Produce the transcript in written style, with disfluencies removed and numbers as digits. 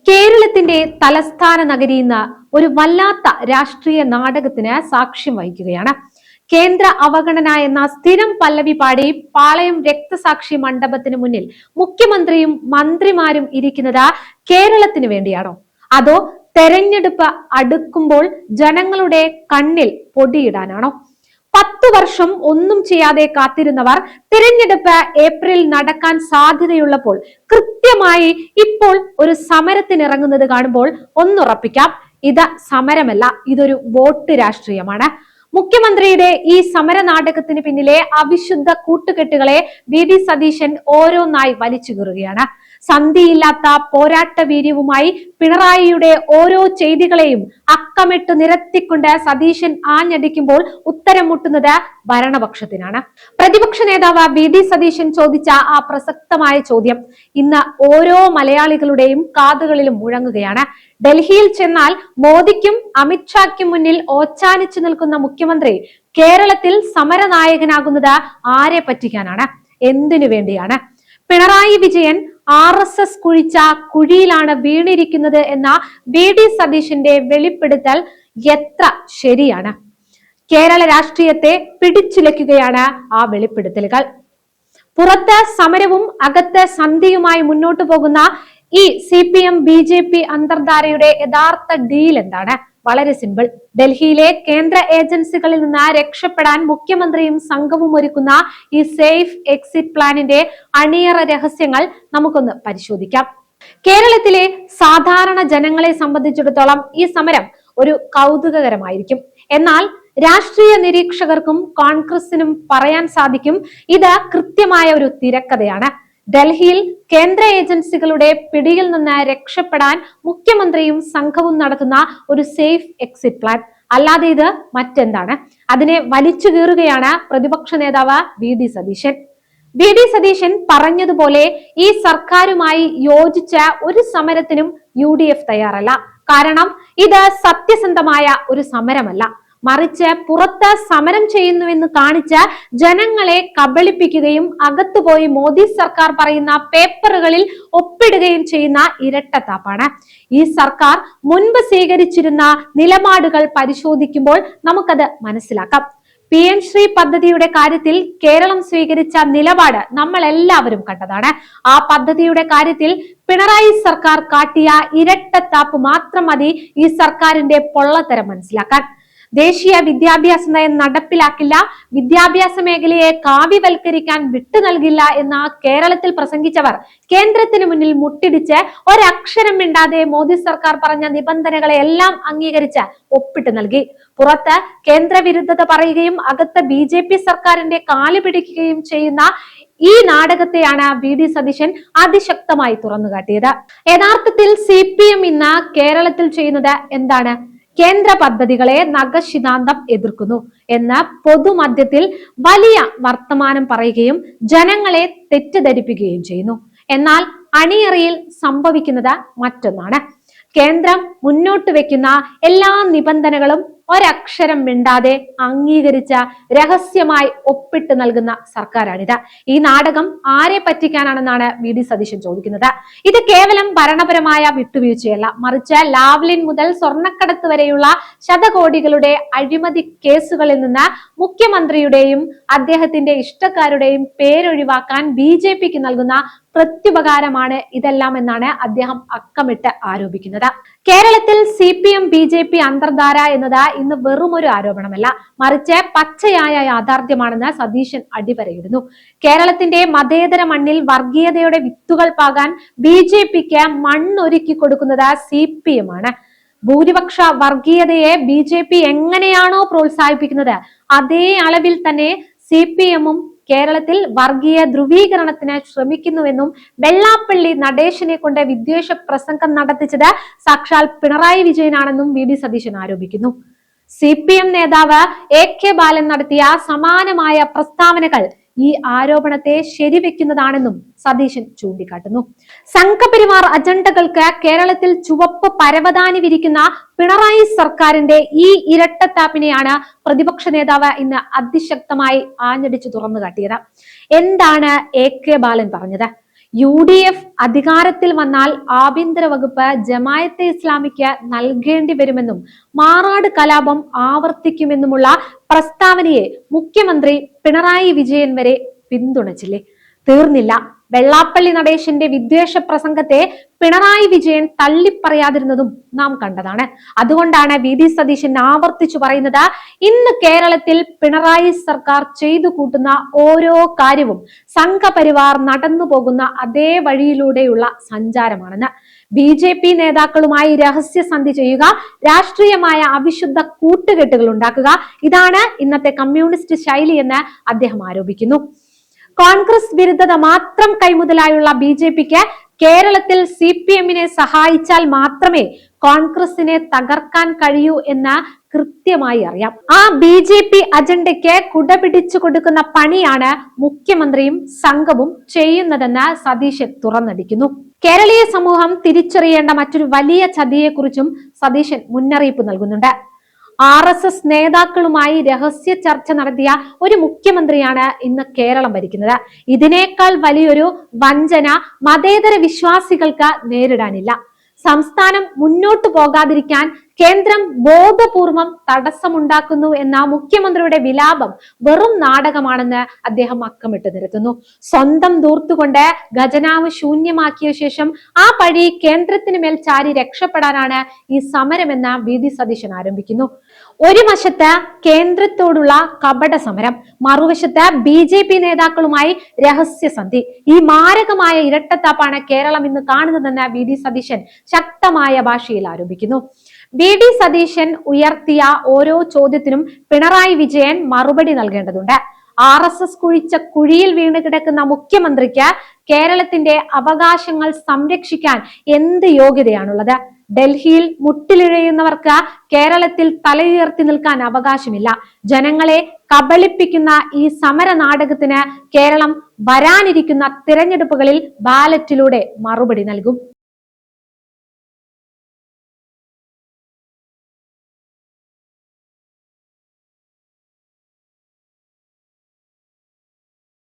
കേരളത്തിന്റെ തലസ്ഥാന നഗരി ഇന്ന് ഒരു വല്ലാത്ത രാഷ്ട്രീയ നാടകത്തിന് സാക്ഷ്യം വഹിക്കുകയാണ്. കേന്ദ്ര അവഗണന എന്ന സ്ഥിരം പല്ലവി പാടി പാളയം രക്തസാക്ഷി മണ്ഡപത്തിന് മുന്നിൽ മുഖ്യമന്ത്രിയും മന്ത്രിമാരും ഇരിക്കുന്നത് കേരളത്തിന് വേണ്ടിയാണോ, അതോ തെരഞ്ഞെടുപ്പ് അടുക്കുമ്പോൾ ജനങ്ങളുടെ കണ്ണിൽ പൊടിയിടാനാണോ? 10 വർഷം ഒന്നും ചെയ്യാതെ കാത്തിരുന്നവർ തിരഞ്ഞെടുപ്പ് ഏപ്രിൽ നടക്കാൻ സാധ്യതയുള്ളപ്പോൾ കൃത്യമായി ഇപ്പോൾ ഒരു സമരത്തിനിറങ്ങുന്നത് കാണുമ്പോൾ ഒന്നുറപ്പിക്കാം, ഇത് സമരമല്ല, ഇതൊരു വോട്ട് രാഷ്ട്രീയമാണ്. മുഖ്യമന്ത്രിയുടെ ഈ സമര നാടകത്തിന് പിന്നിലെ അവിശുദ്ധ കൂട്ടുകെട്ടുകളെ VD സതീശൻ ഓരോന്നായി വലിച്ചു കീറുകയാണ്. സന്ധിയില്ലാത്ത പോരാട്ട വീര്യവുമായി പിണറായിയുടെ ഓരോ ചെയ്തികളെയും അക്കമിട്ട് നിരത്തിക്കൊണ്ട് സതീശൻ ആഞ്ഞടിക്കുമ്പോൾ ഉത്തരം മുട്ടുന്നത് ഭരണപക്ഷത്തിനാണ്. പ്രതിപക്ഷ നേതാവ് VD സതീശൻ ചോദിച്ച ആ പ്രസക്തമായ ചോദ്യം ഇന്ന് ഓരോ മലയാളികളുടെയും കാതുകളിലും മുഴങ്ങുകയാണ്. ഡൽഹിയിൽ ചെന്നാൽ മോദിക്കും അമിത്ഷായ്ക്കും മുന്നിൽ ഓച്ചാനിച്ചു നിൽക്കുന്ന മുഖ്യമന്ത്രി കേരളത്തിൽ സമരനായകനാകുന്നത് ആരെ പറ്റിക്കാനാണ്? എന്തിനു വേണ്ടിയാണ്? പിണറായി വിജയൻ RSS കുഴിച്ച കുഴിയിലാണ് വീണിരിക്കുന്നത് എന്ന VD സതീശന്റെ വെളിപ്പെടുത്തൽ എത്ര ശരിയാണ്? കേരള രാഷ്ട്രീയത്തെ പിടിച്ചുലയ്ക്കുകയാണ് ആ വെളിപ്പെടുത്തലുകൾ. പുറത്ത് സമരവും അകത്ത് സന്ധിയുമായി മുന്നോട്ടു പോകുന്ന ഈ CPM BJP അന്തർധാരയുടെ യഥാർത്ഥ ഡീൽ എന്താണ്? വളരെ സിമ്പിൾ. ഡൽഹിയിലെ കേന്ദ്ര ഏജൻസികളിൽ നിന്ന് രക്ഷപ്പെടാൻ മുഖ്യമന്ത്രിയും സംഘവും ഒരുക്കുന്ന ഈ സേഫ് എക്സിറ്റ് പ്ലാനിന്റെ അണിയറ രഹസ്യങ്ങൾ നമുക്കൊന്ന് പരിശോധിക്കാം. കേരളത്തിലെ സാധാരണ ജനങ്ങളെ സംബന്ധിച്ചിടത്തോളം ഈ സമരം ഒരു കൗതുകകരമായിരിക്കും. എന്നാൽ രാഷ്ട്രീയ നിരീക്ഷകർക്കും കോൺഗ്രസിനും പറയാൻ സാധിക്കും, ഇത് കൃത്യമായ ഒരു തിരക്കഥയാണ്. ഡൽഹിയിൽ കേന്ദ്ര ഏജൻസികളുടെ പിടിയിൽ നിന്ന് രക്ഷപ്പെടാൻ മുഖ്യമന്ത്രിയും സംഘവും നടത്തുന്ന ഒരു സേഫ് എക്സിറ്റ് പ്ലാൻ. അല്ലാതെ ഇത് മറ്റെന്താണ്? അതിനെ വലിച്ചു കീറുകയാണ് പ്രതിപക്ഷ നേതാവ് VD സതീശൻ. VD സതീശൻ പറഞ്ഞതുപോലെ ഈ സർക്കാരുമായി യോജിച്ച ഒരു സമരത്തിനും UDF തയ്യാറല്ല. കാരണം ഇത് സത്യസന്ധമായ ഒരു സമരമല്ല, മറിച്ച് പുറത്ത് സമരം ചെയ്യുന്നുവെന്ന് കാണിച്ച് ജനങ്ങളെ കബളിപ്പിക്കുകയും അകത്തുപോയി മോദി സർക്കാർ പറയുന്ന പേപ്പറുകളിൽ ഒപ്പിടുകയും ചെയ്യുന്ന ഇരട്ടത്താപ്പാണ്. ഈ സർക്കാർ മുൻപ് സ്വീകരിച്ചിരുന്ന നിലപാടുകൾ പരിശോധിക്കുമ്പോൾ നമുക്കത് മനസ്സിലാക്കാം. PM ശ്രീ പദ്ധതിയുടെ കാര്യത്തിൽ കേരളം സ്വീകരിച്ച നിലപാട് നമ്മൾ എല്ലാവരും കണ്ടതാണ്. ആ പദ്ധതിയുടെ കാര്യത്തിൽ പിണറായി സർക്കാർ കാട്ടിയ ഇരട്ടത്താപ്പ് മാത്രം മതി ഈ സർക്കാരിന്റെ പൊള്ളത്തരം മനസ്സിലാക്കാൻ. ദേശീയ വിദ്യാഭ്യാസ നയം നടപ്പിലാക്കില്ല, വിദ്യാഭ്യാസ മേഖലയെ കാവ്യവൽക്കരിക്കാൻ വിട്ടു നൽകില്ല എന്ന കേരളത്തിൽ പ്രസംഗിച്ചവർ കേന്ദ്രത്തിന് മുന്നിൽ മുട്ടിടിച്ച് ഒരക്ഷരം മിണ്ടാതെ മോദി സർക്കാർ പറഞ്ഞ നിബന്ധനകളെ എല്ലാം അംഗീകരിച്ച് ഒപ്പിട്ട് നൽകി. പുറത്ത് കേന്ദ്രവിരുദ്ധത പറയുകയും അകത്ത് BJP സർക്കാരിന്റെ കാല് പിടിക്കുകയും ചെയ്യുന്ന ഈ നാടകത്തെയാണ് VD സതീശൻ അതിശക്തമായി തുറന്നുകാട്ടിയത്. യഥാർത്ഥത്തിൽ CPM ഇന്ന് കേരളത്തിൽ ചെയ്യുന്നത് എന്താണ്? കേന്ദ്ര പദ്ധതികളെ നഖശിതാന്തം എതിർക്കുന്നു എന്ന് പൊതുമധ്യത്തിൽ വലിയ വർത്തമാനം പറയുകയും ജനങ്ങളെ തെറ്റിദ്ധരിപ്പിക്കുകയും ചെയ്യുന്നു. എന്നാൽ അണിയറയിൽ സംഭവിക്കുന്നത് മറ്റൊന്നാണ്. കേന്ദ്രം മുന്നോട്ട് വെക്കുന്ന എല്ലാ നിബന്ധനകളും ഒരക്ഷരം മിണ്ടാതെ അംഗീകരിച്ച രഹസ്യമായി ഒപ്പിട്ട് നൽകുന്ന സർക്കാരാണിത്. ഈ നാടകം ആരെ പറ്റിക്കാനാണെന്നാണ് VD സതീശൻ ചോദിക്കുന്നത്. ഇത് കേവലം ഭരണപരമായ വിട്ടുവീഴ്ചയല്ല, മറിച്ച് ലാവ്ലിൻ മുതൽ സ്വർണ്ണക്കടത്ത് വരെയുള്ള ശതകോടികളുടെ അഴിമതി കേസുകളിൽ നിന്ന് മുഖ്യമന്ത്രിയുടെയും അദ്ദേഹത്തിന്റെ ഇഷ്ടക്കാരുടെയും പേരൊഴിവാക്കാൻ BJPക്ക് നൽകുന്ന പ്രത്യുപകാരമാണ് ഇതെല്ലാം എന്നാണ് അദ്ദേഹം അക്കമിട്ട് ആരോപിക്കുന്നത്. കേരളത്തിൽ CPM BJP അന്തർധാര എന്നത് ഇന്ന് വെറും ഒരു ആരോപണമല്ല, മറിച്ച് പച്ചയായ യാഥാർത്ഥ്യമാണെന്ന് സതീശൻ അടിവരയിടുന്നു. കേരളത്തിന്റെ മതേതര മണ്ണിൽ വർഗീയതയുടെ വിത്തുകൾ പാകാൻ BJPക്ക് മണ്ണൊരുക്കി കൊടുക്കുന്നത് CPM ആണ്. ഭൂരിപക്ഷ വർഗീയതയെ BJP എങ്ങനെയാണോ പ്രോത്സാഹിപ്പിക്കുന്നത്, അതേ അളവിൽ തന്നെ CPM-ഉം കേരളത്തിൽ വർഗീയ ധ്രുവീകരണത്തിന് ശ്രമിക്കുന്നുവെന്നും വെള്ളാപ്പള്ളി നടേശനെ കൊണ്ട് വിദ്വേഷ പ്രസംഗം നടത്തിച്ചത് സാക്ഷാൽ പിണറായി വിജയനാണെന്നും VD സതീശൻ ആരോപിക്കുന്നു. CPM നേതാവ് AK ബാലൻ നടത്തിയ സമാനമായ പ്രസ്താവനകൾ ഈ ആരോപണത്തെ ശരിവെക്കുന്നതാണെന്നും സതീശൻ ചൂണ്ടിക്കാട്ടുന്നു. സംഘപരിവാർ അജണ്ടകൾക്ക് കേരളത്തിൽ ചുവപ്പ് പരവതാനി വിരിക്കുന്ന പിണറായി സർക്കാരിന്റെ ഈ ഇരട്ടത്താപ്പിനെയാണ് പ്രതിപക്ഷ നേതാവ് ഇന്ന് അതിശക്തമായി ആഞ്ഞടിച്ചു തുറന്നു കാട്ടിയത്. എന്താണ് AK ബാലൻ പറഞ്ഞത്? UDF അധികാരത്തിൽ വന്നാൽ ആഭ്യന്തര വകുപ്പ് ജമായത്തെ ഇസ്ലാമിക്ക് നൽകേണ്ടി വരുമെന്നും മാറാട് കലാപം ആവർത്തിക്കുമെന്നുമുള്ള പ്രസ്താവനയെ മുഖ്യമന്ത്രി പിണറായി വിജയൻ വരെ പിന്തുണച്ചില്ലേ? തീർന്നില്ല. വെള്ളാപ്പള്ളി നടേശന്റെ വിദ്വേഷ പ്രസംഗത്തെ പിണറായി വിജയൻ തള്ളിപ്പറയാതിരുന്നതും നാം കണ്ടതാണ്. അതുകൊണ്ടാണ് VD സതീശൻ ആവർത്തിച്ചു പറയുന്നത്, ഇന്ന് കേരളത്തിൽ പിണറായി സർക്കാർ ചെയ്തു കൂട്ടുന്ന ഓരോ കാര്യവും സംഘപരിവാർ നടന്നു പോകുന്ന അതേ വഴിയിലൂടെയുള്ള സഞ്ചാരമാണെന്ന്. BJP നേതാക്കളുമായി രഹസ്യസന്ധി ചെയ്യുക, രാഷ്ട്രീയമായ അവിശുദ്ധ കൂട്ടുകെട്ടുകൾ ഉണ്ടാക്കുക, ഇതാണ് ഇന്നത്തെ കമ്മ്യൂണിസ്റ്റ് ശൈലിയെന്ന് അദ്ദേഹം ആരോപിക്കുന്നു. കോൺഗ്രസ് വിരുദ്ധത മാത്രം കൈമുതലായുള്ള BJPക്ക് കേരളത്തിൽ CPM-നെ സഹായിച്ചാൽ മാത്രമേ കോൺഗ്രസിനെ തകർക്കാൻ കഴിയൂ എന്ന് കൃത്യമായി അറിയാം. ആ BJP അജണ്ടയ്ക്ക് കുടപിടിച്ചു കൊടുക്കുന്ന പണിയാണ് മുഖ്യമന്ത്രിയും സംഘവും ചെയ്യുന്നതെന്ന് സതീശൻ തുറന്നടിക്കുന്നു. കേരളീയ സമൂഹം തിരിച്ചറിയേണ്ട മറ്റൊരു വലിയ ചതിയെക്കുറിച്ചും സതീശൻ മുന്നറിയിപ്പ് നൽകുന്നുണ്ട്. RSS നേതാക്കളുമായി രഹസ്യ ചർച്ച നടത്തിയ ഒരു മുഖ്യമന്ത്രിയാണ് ഇന്ന് കേരളം ഭരിക്കുന്നത്. ഇതിനേക്കാൾ വലിയൊരു വഞ്ചന മതേതര വിശ്വാസികൾക്ക് നേരിടാനില്ല. സംസ്ഥാനം മുന്നോട്ടു പോകാതിരിക്കാൻ കേന്ദ്രം ബോധപൂർവം തടസ്സമുണ്ടാക്കുന്നു എന്ന മുഖ്യമന്ത്രിയുടെ വിലാപം വെറും നാടകമാണെന്ന് അദ്ദേഹം അക്കമിട്ട് നിരത്തുന്നു. സ്വന്തം ദൂർത്തുകൊണ്ട് ഖജനാവ് ശൂന്യമാക്കിയ ശേഷം ആ പഴി കേന്ദ്രത്തിന് മേൽ ചാരി രക്ഷപ്പെടാനാണ് ഈ സമരമെന്ന് VD സതീശൻ ആരംഭിക്കുന്നു. ഒരു വശത്ത് കേന്ദ്രത്തോടുള്ള കപട സമരം, മറുവശത്ത് BJP നേതാക്കളുമായി രഹസ്യസന്ധി. ഈ മാരകമായ ഇരട്ടത്താപ്പാണ് കേരളം ഇന്ന് കാണുന്നതെന്ന് VD സതീശൻ ശക്തമായ ഭാഷയിൽ ആരോപിക്കുന്നു. VD സതീശൻ ഉയർത്തിയ ഓരോ ചോദ്യത്തിനും പിണറായി വിജയൻ മറുപടി നൽകേണ്ടതുണ്ട്. RSS കുഴിച്ച കുഴിയിൽ വീണ് കിടക്കുന്ന മുഖ്യമന്ത്രിക്ക് കേരളത്തിന്റെ അവകാശങ്ങൾ സംരക്ഷിക്കാൻ എന്ത് യോഗ്യതയാണുള്ളത്? ഡൽഹിയിൽ മുട്ടിലിഴയുന്നവർക്ക് കേരളത്തിൽ തലയുയർത്തി നിൽക്കാൻ അവകാശമില്ല. ജനങ്ങളെ കബളിപ്പിക്കുന്ന ഈ സമര നാടകത്തിന് കേരളം വരാനിരിക്കുന്ന തിരഞ്ഞെടുപ്പുകളിൽ ബാലറ്റിലൂടെ മറുപടി നൽകും.